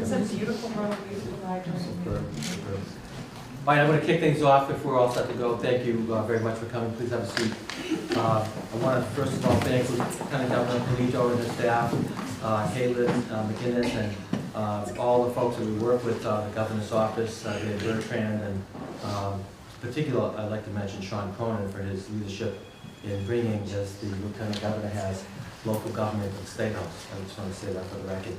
It's a beautiful room, beautiful library. All right, I'm going to kick things off if we're all set to go. Thank you very much for coming. Please have a seat. I want to first of all thank Lieutenant Governor Polito and his staff, Kaylin McGinnis, and all the folks that we work with, the governor's office, Dave Bertrand, and in particular, I'd like to mention Sean Cronin for his leadership in bringing, as the Lieutenant Governor has, local government to the State House. I just want to say that for the record.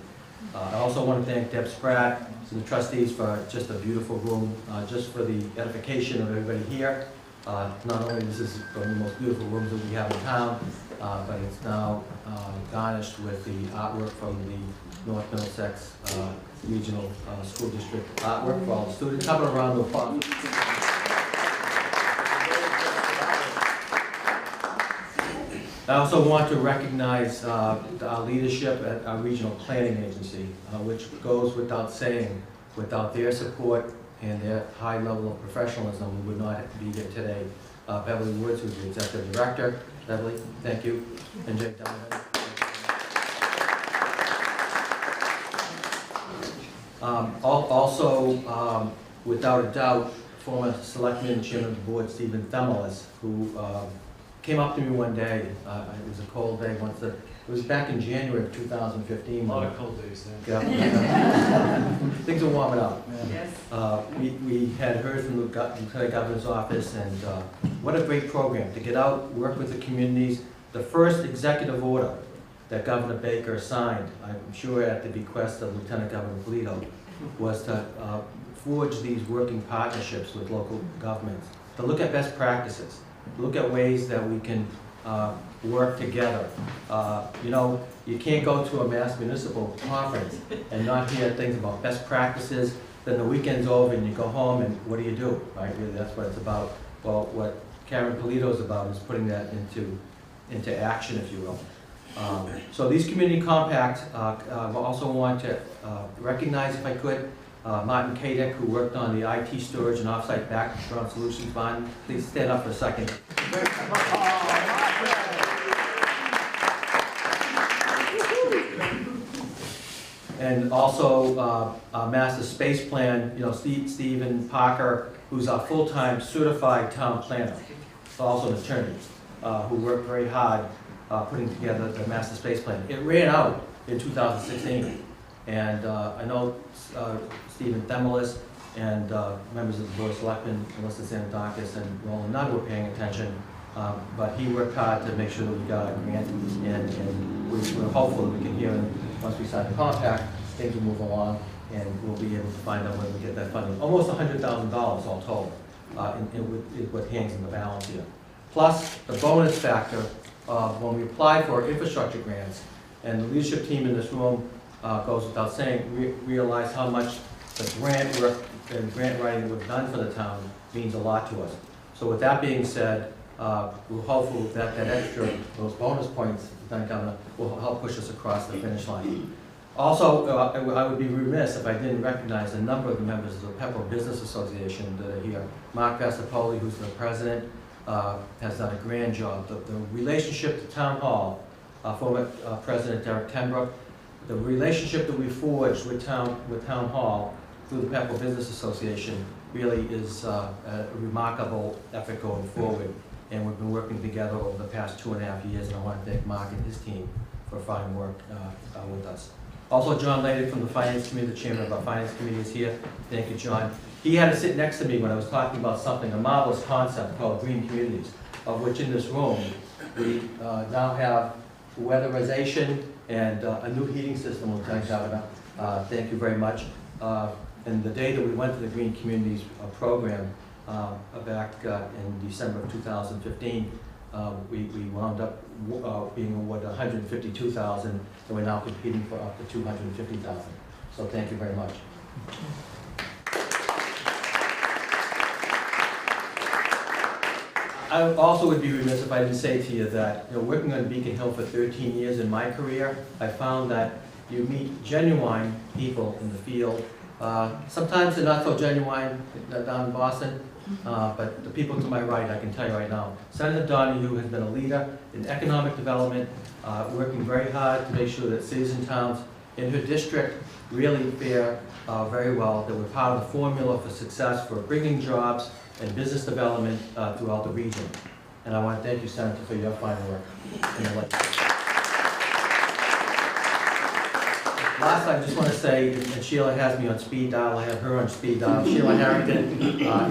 I also want to thank Deb Spratt and the trustees for just a beautiful room, just for the edification of everybody here. Not only this is one of the most beautiful rooms that we have in town, but it's now garnished with the artwork from the North Middlesex Regional School District artwork for all the students. Have a round of applause. I also want to recognize our leadership at our regional planning agency, which goes without saying, without their support and their high level of professionalism, we would not be here today. Beverly Woods, who's the executive director. Beverly, thank you. And Jake Donovan. Also, without a doubt, former selectman and chairman of the board, Stephen Themelis, who came up to me one day. It was a cold day once. It was back in January of 2015. A lot of cold days there. Yeah. Things are warming up. Yeah. We had heard from the Lieutenant Governor's office, and what a great program to get out, work with the communities. The first executive order that Governor Baker signed, I'm sure at the bequest of Lieutenant Governor Polito, was to forge these working partnerships with local governments, to look at best practices, look at ways that we can work together. You know, you can't go to a Mass Municipal conference and not hear things about best practices. Then the weekend's over and you go home and what do? Right? Really, that's what it's about. Well, what Karyn Polito is about is putting that into action, if you will. So these community compacts, I also want to recognize, if I could, Martin Kadek, who worked on the IT storage and offsite background solutions bond. Please stand up for a second. And also Master Space Plan, you know, Stephen Parker, who's a full-time certified town planner, also an attorney, who worked very hard putting together the Master Space Plan. It ran out in 2016. And I know Stephen Themelis and members of the Board of Selectmen, Melissa Sanadakis and Roland Nutt were paying attention, but he worked hard to make sure that we got a grant, and we're hopeful that we can hear, once we sign the compact, things will move along, and we'll be able to find out whether we get that funding. Almost $100,000 all told, with what hangs in the balance here. Plus, the bonus factor of when we apply for infrastructure grants, and the leadership team in this room goes without saying, realize how much the grant work and grant writing that we've done for the town means a lot to us. So with that being said, we're hopeful that those bonus points, Lieutenant Governor, will help push us across the finish line. Also, I would be remiss if I didn't recognize a number of the members of the Pepperell Business Association that are here. Mark Vassapoli, who's the president, has done a grand job. The relationship to Town Hall, former President Derek Tenbrook, the relationship that we forged with Town Hall through the Pepperell Business Association really is a remarkable effort going forward. And we've been working together over the past 2.5 years, and I want to thank Mark and his team for fine work with us. Also, John Layden from the Finance Committee, the chairman of our Finance Committee, is here. Thank you, John. He had to sit next to me when I was talking about something, a marvelous concept called green communities, of which in this room we now have weatherization and a new heating system, Lieutenant Governor. Thank you very much. And the day that we went to the Green Communities program back in December of 2015, we wound up being awarded $152,000, and we're now competing for up to $250,000. So thank you very much. I also would be remiss if I didn't say to you that, working on Beacon Hill for 13 years in my career, I found that you meet genuine people in the field. Sometimes they're not so genuine down in Boston, but the people to my right, I can tell you right now, Senator Donahue has been a leader in economic development, working very hard to make sure that cities and towns in her district really fare very well, that we're part of the formula for success for bringing jobs and business development throughout the region. And I want to thank you, Senator, for your fine work in the legislature. Last, I just want to say, and Sheila has me on speed dial, I have her on speed dial. Sheila Harrington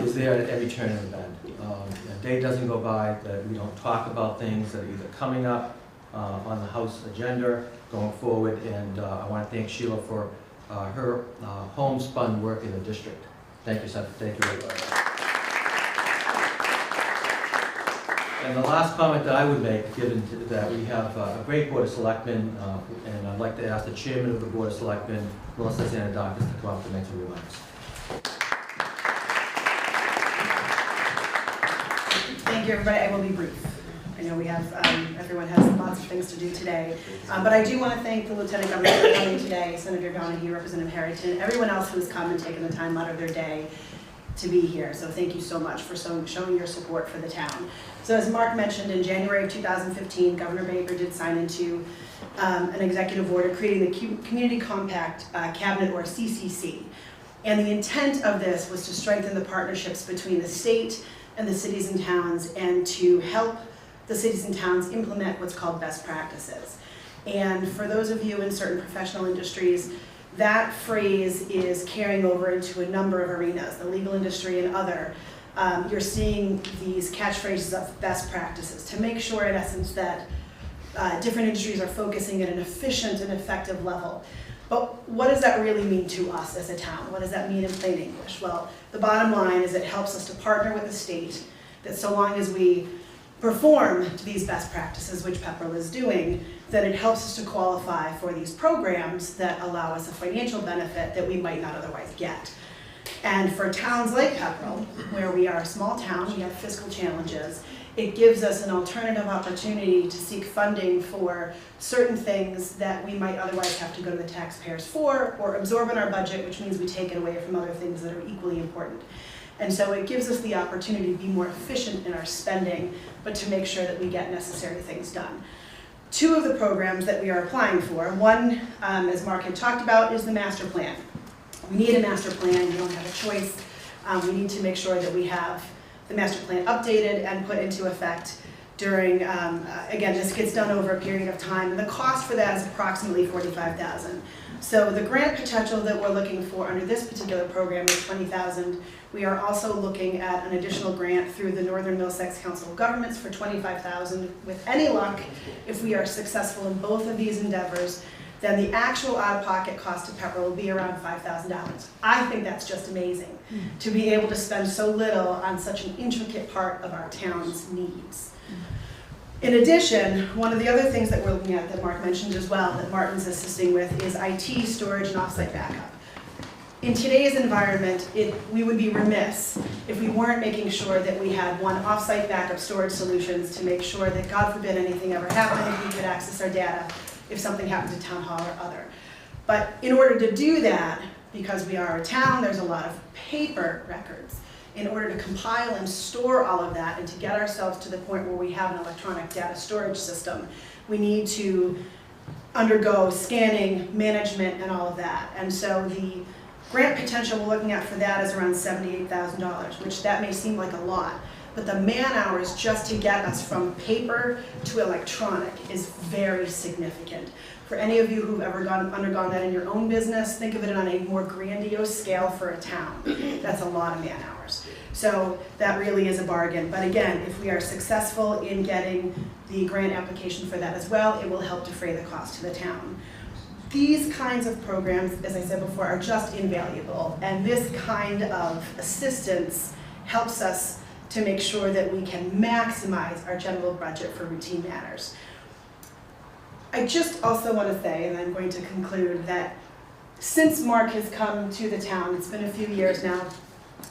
is there at every turn of the bend. A day doesn't go by that we don't talk about things that are either coming up on the House agenda going forward, and I want to thank Sheila for her homespun work in the district. Thank you, Senator. Thank you very much. And the last comment that I would make, given that we have a great Board of Selectmen, and I'd like to ask the Chairman of the Board of Selectmen, Melissa Zanadakis, to come up to make some remarks. Thank you, everybody. I will be brief. I know we have, everyone has lots of things to do today, but I do want to thank the Lieutenant Governor for coming today, Senator Donahue, Representative Harrington, everyone else who has come and taken the time out of their day to be here. So thank you so much for showing your support for the town. So as Mark mentioned, in January of 2015, Governor Baker did sign into an executive order creating the Community Compact Cabinet, or CCC. And the intent of this was to strengthen the partnerships between the state and the cities and towns, and to help the cities and towns implement what's called best practices. And for those of you in certain professional industries, that phrase is carrying over into a number of arenas, the legal industry and other. You're seeing these catchphrases of best practices to make sure, in essence, that different industries are focusing at an efficient and effective level. But what does that really mean to us as a town? What does that mean in plain English? Well, the bottom line is it helps us to partner with the state, that so long as we perform to these best practices, which Pepperell is doing, that it helps us to qualify for these programs that allow us a financial benefit that we might not otherwise get. And for towns like Pepperell, where we are a small town, we have fiscal challenges, it gives us an alternative opportunity to seek funding for certain things that we might otherwise have to go to the taxpayers for, or absorb in our budget, which means we take it away from other things that are equally important. And so it gives us the opportunity to be more efficient in our spending, but to make sure that we get necessary things done. Two of the programs that we are applying for, one, as Mark had talked about, is the master plan. We need a master plan, you don't have a choice. We need to make sure that we have the master plan updated and put into effect during, again, this gets done over a period of time, and the cost for that is approximately $45,000. So the grant potential that we're looking for under this particular program is $20,000. We are also looking at an additional grant through the Northern Middlesex Council of Governments for $25,000. With any luck, if we are successful in both of these endeavors, then the actual out-of-pocket cost to Pepperell will be around $5,000. I think that's just amazing, to be able to spend so little on such an intricate part of our town's needs. In addition, one of the other things that we're looking at that Mark mentioned as well, that Martin's assisting with, is IT storage and offsite backup. In today's environment, we would be remiss if we weren't making sure that we had one offsite backup storage solutions to make sure that, God forbid, anything ever happened, we could access our data if something happened to town hall or other. But in order to do that, because we are a town, there's a lot of paper records. In order to compile and store all of that and to get ourselves to the point where we have an electronic data storage system, we need to undergo scanning, management, and all of that. And so the grant potential we're looking at for that is around $78,000, which that may seem like a lot, but the man hours just to get us from paper to electronic is very significant. For any of you who've ever undergone that in your own business, think of it on a more grandiose scale for a town. That's a lot of man hours. So that really is a bargain. But again, if we are successful in getting the grant application for that as well, it will help defray the cost to the town. These kinds of programs, as I said before, are just invaluable. And this kind of assistance helps us to make sure that we can maximize our general budget for routine matters. I just also want to say, and I'm going to conclude, that since Mark has come to the town, it's been a few years now,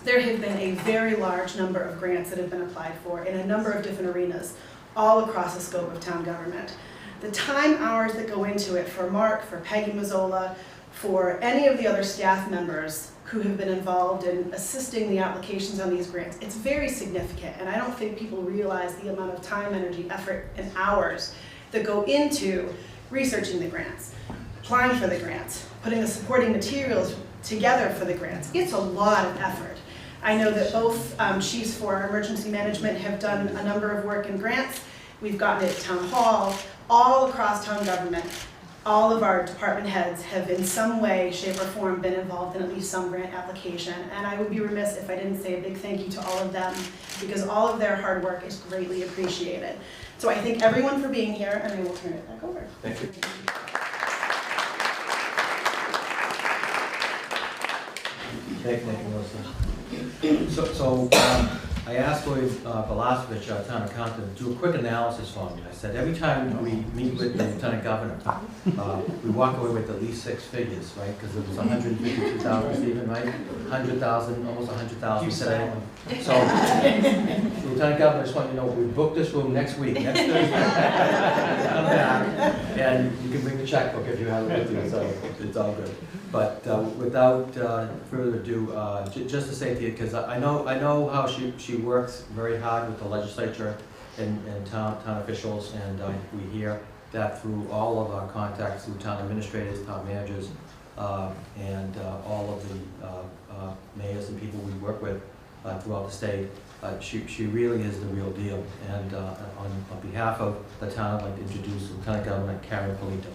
there have been a very large number of grants that have been applied for in a number of different arenas, all across the scope of town government. The time hours that go into it for Mark, for Peggy Mazzola, for any of the other staff members who have been involved in assisting the applications on these grants. It's very significant, and I don't think people realize the amount of time, energy, effort, and hours that go into researching the grants, applying for the grants, putting the supporting materials together for the grants. It's a lot of effort. I know that both chiefs for emergency management have done a number of work in grants. We've gotten it at town hall, all across town government. All of our department heads have in some way, shape, or form been involved in at least some grant application. And I would be remiss if I didn't say a big thank you to all of them, because all of their hard work is greatly appreciated. So I thank everyone for being here, and I will turn it back over. Thank you. Thank you, Melissa. So I asked Lloyd Velasquez, our town accountant, to do a quick analysis for me. I said, every time we meet with the lieutenant governor, we walk away with at least 6 figures, right? Because it was 152,000, Stephen, right? 100,000, almost 100,000 today. So, Lieutenant Governor, I just want you to know, we booked this room next week, next Thursday. Come back, and you can bring the checkbook if you have it with you, so it's all good. But without further ado, just to say to you, because I know how she works very hard with the legislature and town officials, and we hear that through all of our contacts through town administrators, town managers, and all of the mayors and people we work with throughout the state. She really is the real deal. And on behalf of the town, I'd like to introduce Lieutenant Governor Karyn Polito.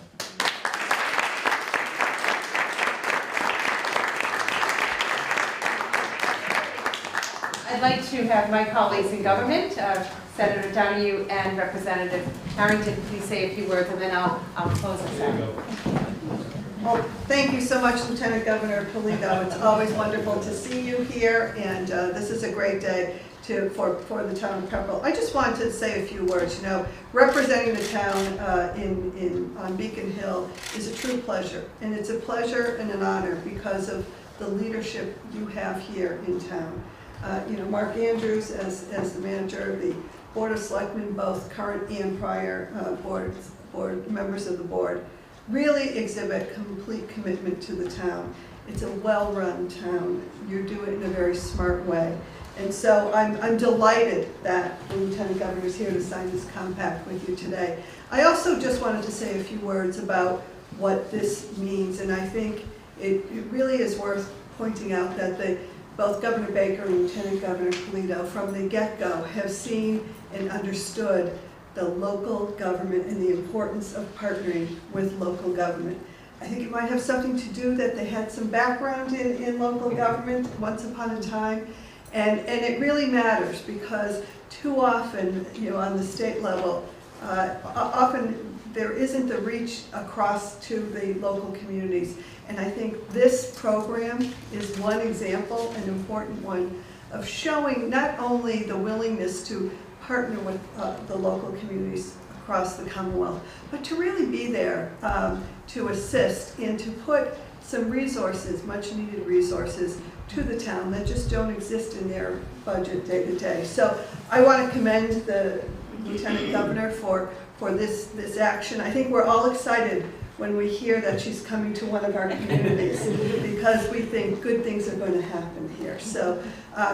I'd like to have my colleagues in government, Senator Donahue and Representative Harrington, please say a few words, and then I'll close us out. Well, thank you so much, Lieutenant Governor Polito. It's always wonderful to see you here, and this is a great day for the town of Pepperell. I just wanted to say a few words. You know, representing the town on Beacon Hill is a true pleasure, and it's a pleasure and an honor because of the leadership you have here in town. You know, Mark Andrews as the manager of the Board of Selectmen, both current and prior board members of the board, really exhibit complete commitment to the town. It's a well-run town. You do it in a very smart way. And so I'm delighted that the Lieutenant Governor is here to sign this compact with you today. I also just wanted to say a few words about what this means, and I think it really is worth pointing out that both Governor Baker and Lieutenant Governor Polito from the get-go have seen and understood the local government and the importance of partnering with local government. I think it might have something to do that they had some background in local government once upon a time, and it really matters because too often, you know, on the state level, often there isn't the reach across to the local communities. And I think this program is one example, an important one, of showing not only the willingness to partner with the local communities across the Commonwealth, but to really be there to assist and to put some resources, much needed resources, to the town that just don't exist in their budget day to day. So I want to commend the Lieutenant Governor for this action. I think we're all excited when we hear that she's coming to one of our communities because we think good things are going to happen here. So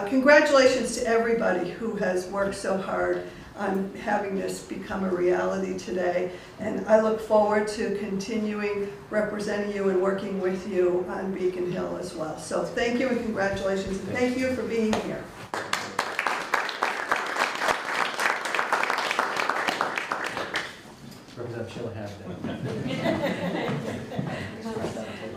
congratulations to everybody who has worked so hard on having this become a reality today. And I look forward to continuing representing you and working with you on Beacon Hill as well. So thank you and congratulations, and thank you for being here.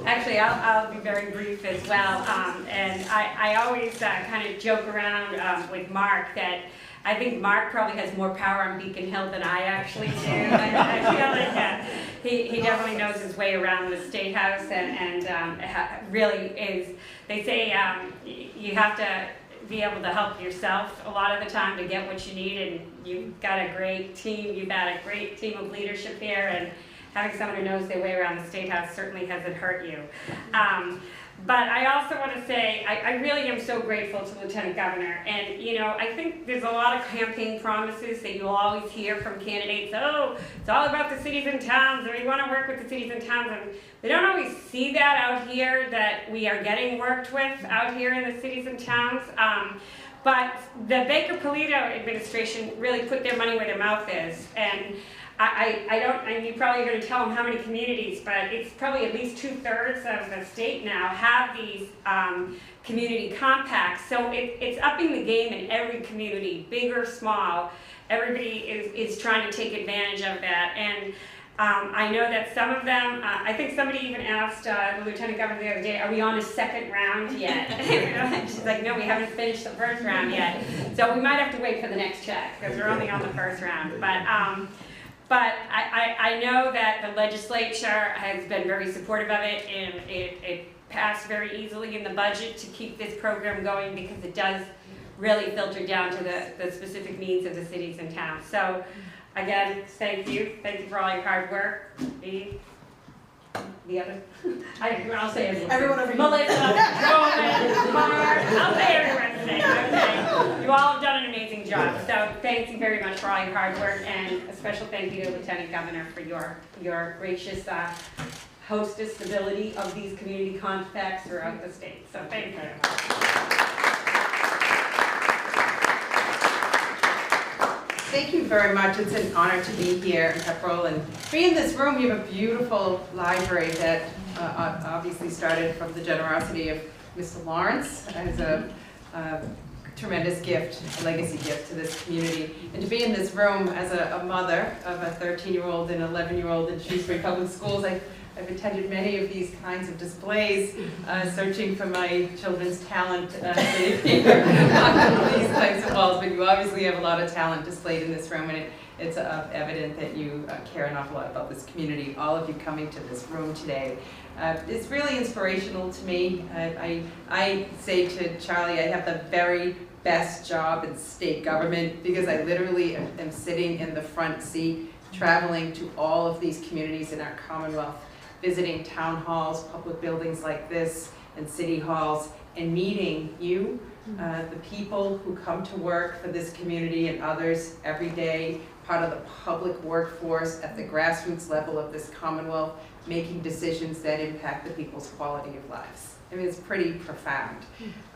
Actually, I'll be very brief as well. And I always kind of joke around with Mark that I think Mark probably has more power on Beacon Hill than I actually do. I feel like he definitely knows his way around the State House and really is, they say you have to be able to help yourself a lot of the time to get what you need, and you've got a great team. You've got a great team of leadership here, and having someone who knows their way around the State House certainly hasn't hurt you. But I also want to say, I really am so grateful to Lieutenant Governor. And, you know, I think there's a lot of campaign promises that you'll always hear from candidates. Oh, it's all about the cities and towns, and we want to work with the cities and towns. And they don't always see that out here, that we are getting worked with out here in the cities and towns. But the Baker-Polito administration really put their money where their mouth is. And and you probably are going to tell them how many communities, but it's probably at least 2/3 of the state now have these community compacts. So it's upping the game in every community, big or small. Everybody is trying to take advantage of that. And I know that some of them, I think somebody even asked the Lieutenant Governor the other day, are we on a second round yet? She's like, no, we haven't finished the first round yet. So we might have to wait for the next check, because we're only on the first round. But I know that the legislature has been very supportive of it, and it passed very easily in the budget to keep this program going, because it does really filter down to the specific needs of the cities and towns. So again, thank you for all your hard work. The other, I'll say Everyone over here. Melissa, Roman, Mark, I'll say everyone's name, okay? You all have done an amazing job, so thank you very much for all your hard work, and a special thank you to Lieutenant Governor for your gracious hostess ability of these community compacts throughout the state. So thank you very much. Thank you very much. It's an honor to be here in Pepperell and be in this room. You have a beautiful library that obviously started from the generosity of Mr. Lawrence as a tremendous gift, a legacy gift to this community. And to be in this room as a mother of a 13-year-old and 11-year-old in Shrewsbury Public Schools, I've attended many of these kinds of displays, searching for my children's talent on these types of walls, but you obviously have a lot of talent displayed in this room, and it's evident that you care an awful lot about this community. All of you coming to this room today. It's really inspirational to me. I say to Charlie, I have the very best job in state government, because I literally am sitting in the front seat, traveling to all of these communities in our Commonwealth, visiting town halls, public buildings like this, and city halls, and meeting you, the people who come to work for this community and others every day, part of the public workforce at the grassroots level of this Commonwealth, making decisions that impact the people's quality of lives. I mean, it's pretty profound.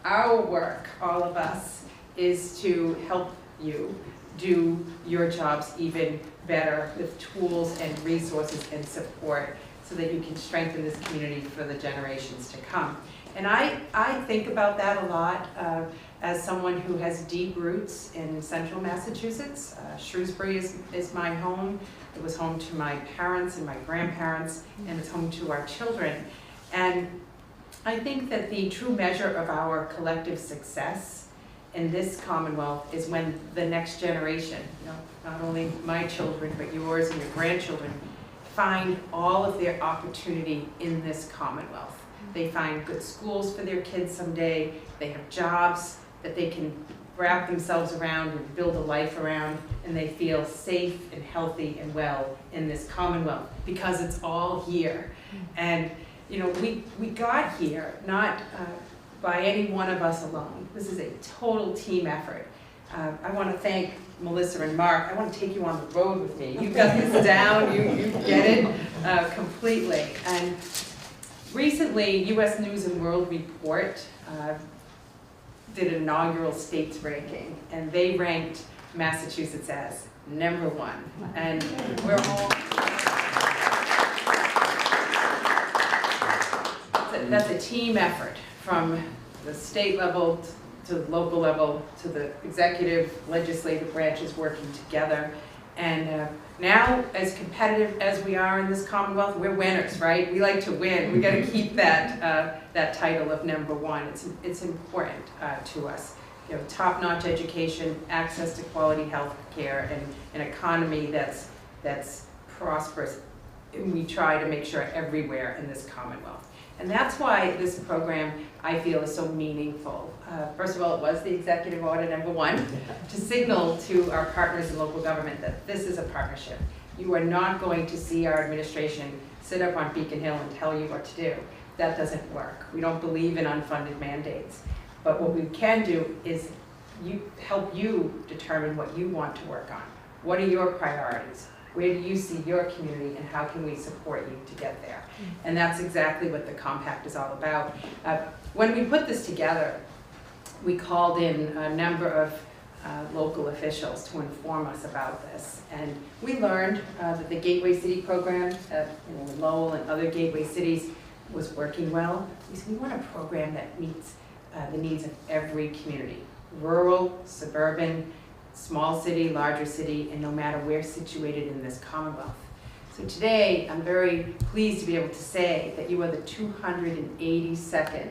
Our work, all of us, is to help you do your jobs even better with tools and resources and support, so that you can strengthen this community for the generations to come. And I think about that a lot as someone who has deep roots in central Massachusetts. Shrewsbury is my home. It was home to my parents and my grandparents, and it's home to our children. And I think that the true measure of our collective success in this Commonwealth is when the next generation, not only my children, but yours and your grandchildren, find all of their opportunity in this Commonwealth. They find good schools for their kids someday, they have jobs that they can wrap themselves around and build a life around, and they feel safe and healthy and well in this Commonwealth, because it's all here. And we got here not by any one of us alone. This is a total team effort. I want to thank Melissa and Mark. I want to take you on the road with me. You've got this down, you get it completely. And recently, U.S. News and World Report did an inaugural states ranking, and they ranked Massachusetts as #1. And we're all, that's a team effort from the state level to the local level, to the executive, legislative branches working together. And now, as competitive as we are in this Commonwealth, we're winners, right? We like to win. We got to keep that title of #1. It's important to us. Top-notch education, access to quality health care, and an economy that's prosperous. And we try to make sure everywhere in this Commonwealth. And that's why this program, I feel, is so meaningful. First of all, it was the executive order #1 to signal to our partners in local government that this is a partnership. You are not going to see our administration sit up on Beacon Hill and tell you what to do. that doesn't work. We don't believe in unfunded mandates. But what we can do is help you determine what you want to work on. What are your priorities? Where do you see your community, and how can we support you to get there? And that's exactly what the compact is all about. When we put this together, we called in a number of local officials to inform us about this. And we learned that the Gateway City program in Lowell and other gateway cities was working well. We said we want a program that meets the needs of every community, rural, suburban, small city, larger city, and no matter where situated in this Commonwealth. So today, I'm very pleased to be able to say that you are the 282nd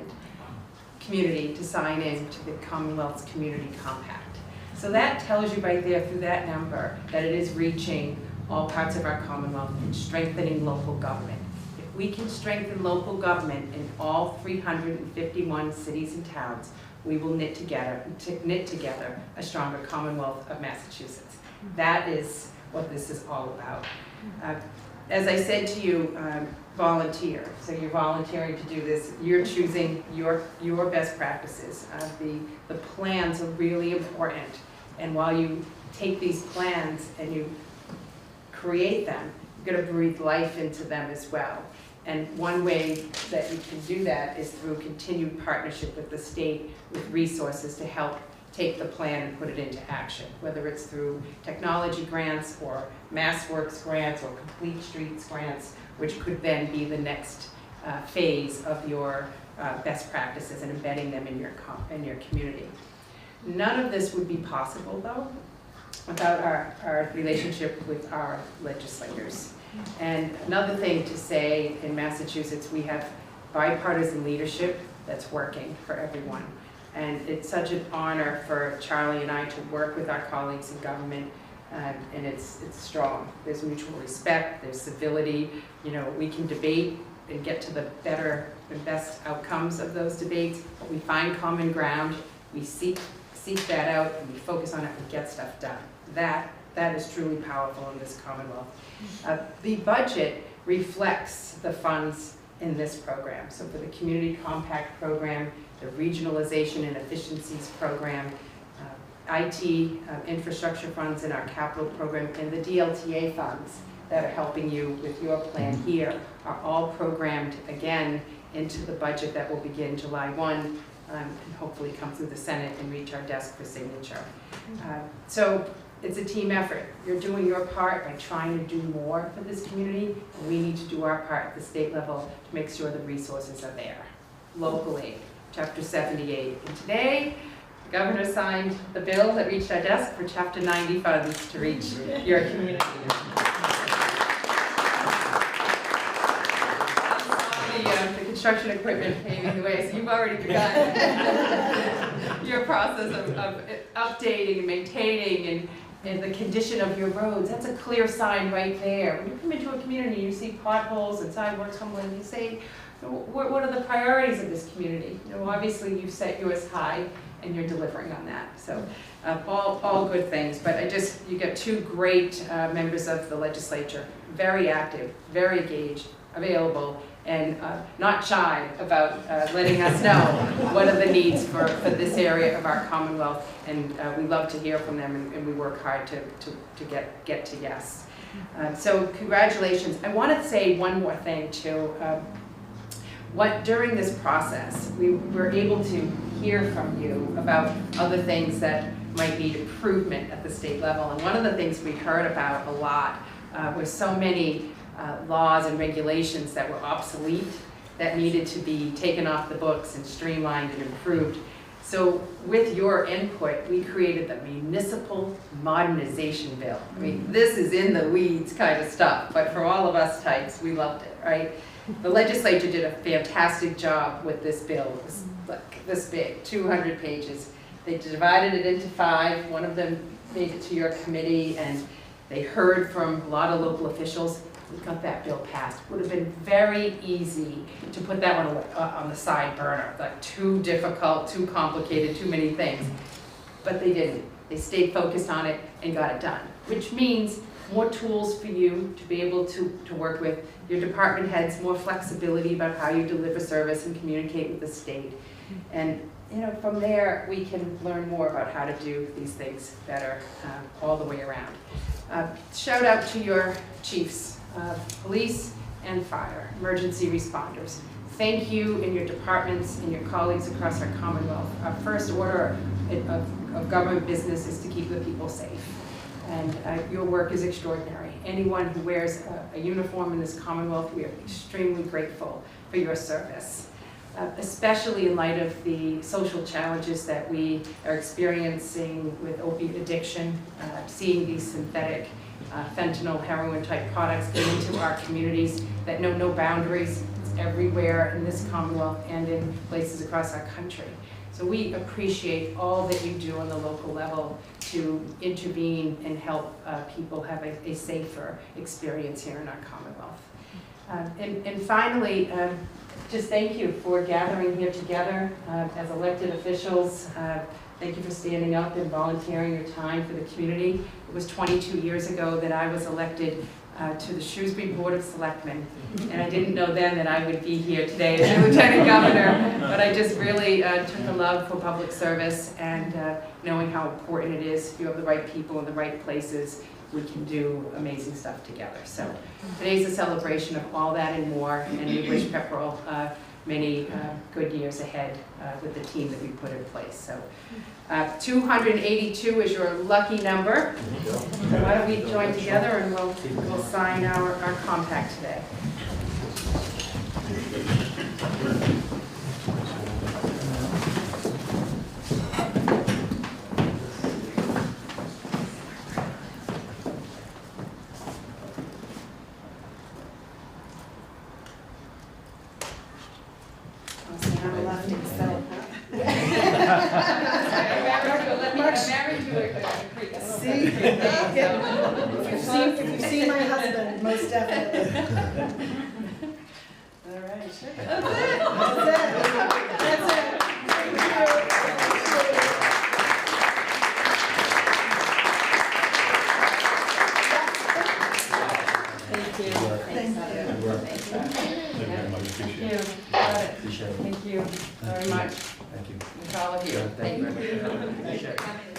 community to sign in to the Commonwealth's Community Compact. So that tells you right there through that number that it is reaching all parts of our Commonwealth and strengthening local government. If we can strengthen local government in all 351 cities and towns, we will knit together a stronger Commonwealth of Massachusetts. That is what this is all about. As I said to you, volunteer. So you're volunteering to do this. You're choosing your best practices. The plans are really important. And while you take these plans and you create them, you're going to breathe life into them as well. And one way that you can do that is through continued partnership with the state with resources to help take the plan and put it into action, whether it's through technology grants or MassWorks grants or Complete Streets grants, which could then be the next phase of your best practices and embedding them in your community. None of this would be possible, though, without our relationship with our legislators. And another thing to say, in Massachusetts, we have bipartisan leadership that's working for everyone. And it's such an honor for Charlie and I to work with our colleagues in government, and it's strong. There's mutual respect, there's civility. You know, we can debate and get to the better and best outcomes of those debates, but we find common ground, we seek that out, and we focus on it and get stuff done. That is truly powerful in this Commonwealth. The budget reflects the funds in this program. So for the Community Compact program, the Regionalization and Efficiencies program, IT infrastructure funds in our capital program, and the DLTA funds that are helping you with your plan here are all programmed again into the budget that will begin July 1 and hopefully come through the Senate and reach our desk for signature. So it's a team effort. You're doing your part by trying to do more for this community, and we need to do our part at the state level to make sure the resources are there. Local aid, Chapter 78. And today, the governor signed the bill that reached our desk for Chapter 90 funds to reach your community. The construction equipment paving the way, so you've already begun your process of updating and maintaining and the condition of your roads. That's a clear sign right there. When you come into a community, you see potholes and sidewalks tumbling, you say, what are the priorities of this community? You know, obviously you've set yours high and you're delivering on that. So all good things, but you get two great members of the legislature, very active, very engaged, available, and not shy about letting us know what are the needs for this area of our Commonwealth, and we love to hear from them, and we work hard to get to yes. So congratulations. I want to say one more thing too. During this process, we were able to hear from you about other things that might need improvement at the state level, and one of the things we heard about a lot was so many laws and regulations that were obsolete, that needed to be taken off the books and streamlined and improved. So with your input, we created the Municipal Modernization Bill. I mean, this is in the weeds kind of stuff, but for all of us types, we loved it, right? The legislature did a fantastic job with this bill. It was like this big, 200 pages. They divided it into 5. One of them made it to your committee, and they heard from a lot of local officials. We got that bill passed. It would have been very easy to put that one on the side burner, like too difficult, too complicated, too many things. But they didn't. They stayed focused on it and got it done, which means more tools for you to be able to work with. Your department heads, more flexibility about how you deliver service and communicate with the state. And from there, we can learn more about how to do these things better all the way around. Shout out to your chiefs, police and fire, emergency responders. Thank you and your departments and your colleagues across our Commonwealth. Our first order of government business is to keep the people safe. And your work is extraordinary. Anyone who wears a uniform in this Commonwealth, we are extremely grateful for your service, especially in light of the social challenges that we are experiencing with opiate addiction, seeing these synthetic fentanyl, heroin type products get into our communities that know no boundaries. It's everywhere in this Commonwealth and in places across our country. So we appreciate all that you do on the local level to intervene and help people have a safer experience here in our Commonwealth. And finally, just thank you for gathering here together as elected officials. Thank you for standing up and volunteering your time for the community. It was 22 years ago that I was elected to the Shrewsbury Board of Selectmen. And I didn't know then that I would be here today as your Lieutenant Governor, but I just really took a love for public service and knowing how important it is. If you have the right people in the right places, we can do amazing stuff together. So today's a celebration of all that and more, and we wish Pepperell many good years ahead with the team that we put in place. So 282 is your lucky number. So why don't we join together and we'll sign our compact today. I'm left so. See, if you've seen my husband, most definitely. All right. That's it. That's it. Thank you. Thank you very much. Thank you. With all of you. Thank you. Appreciate it.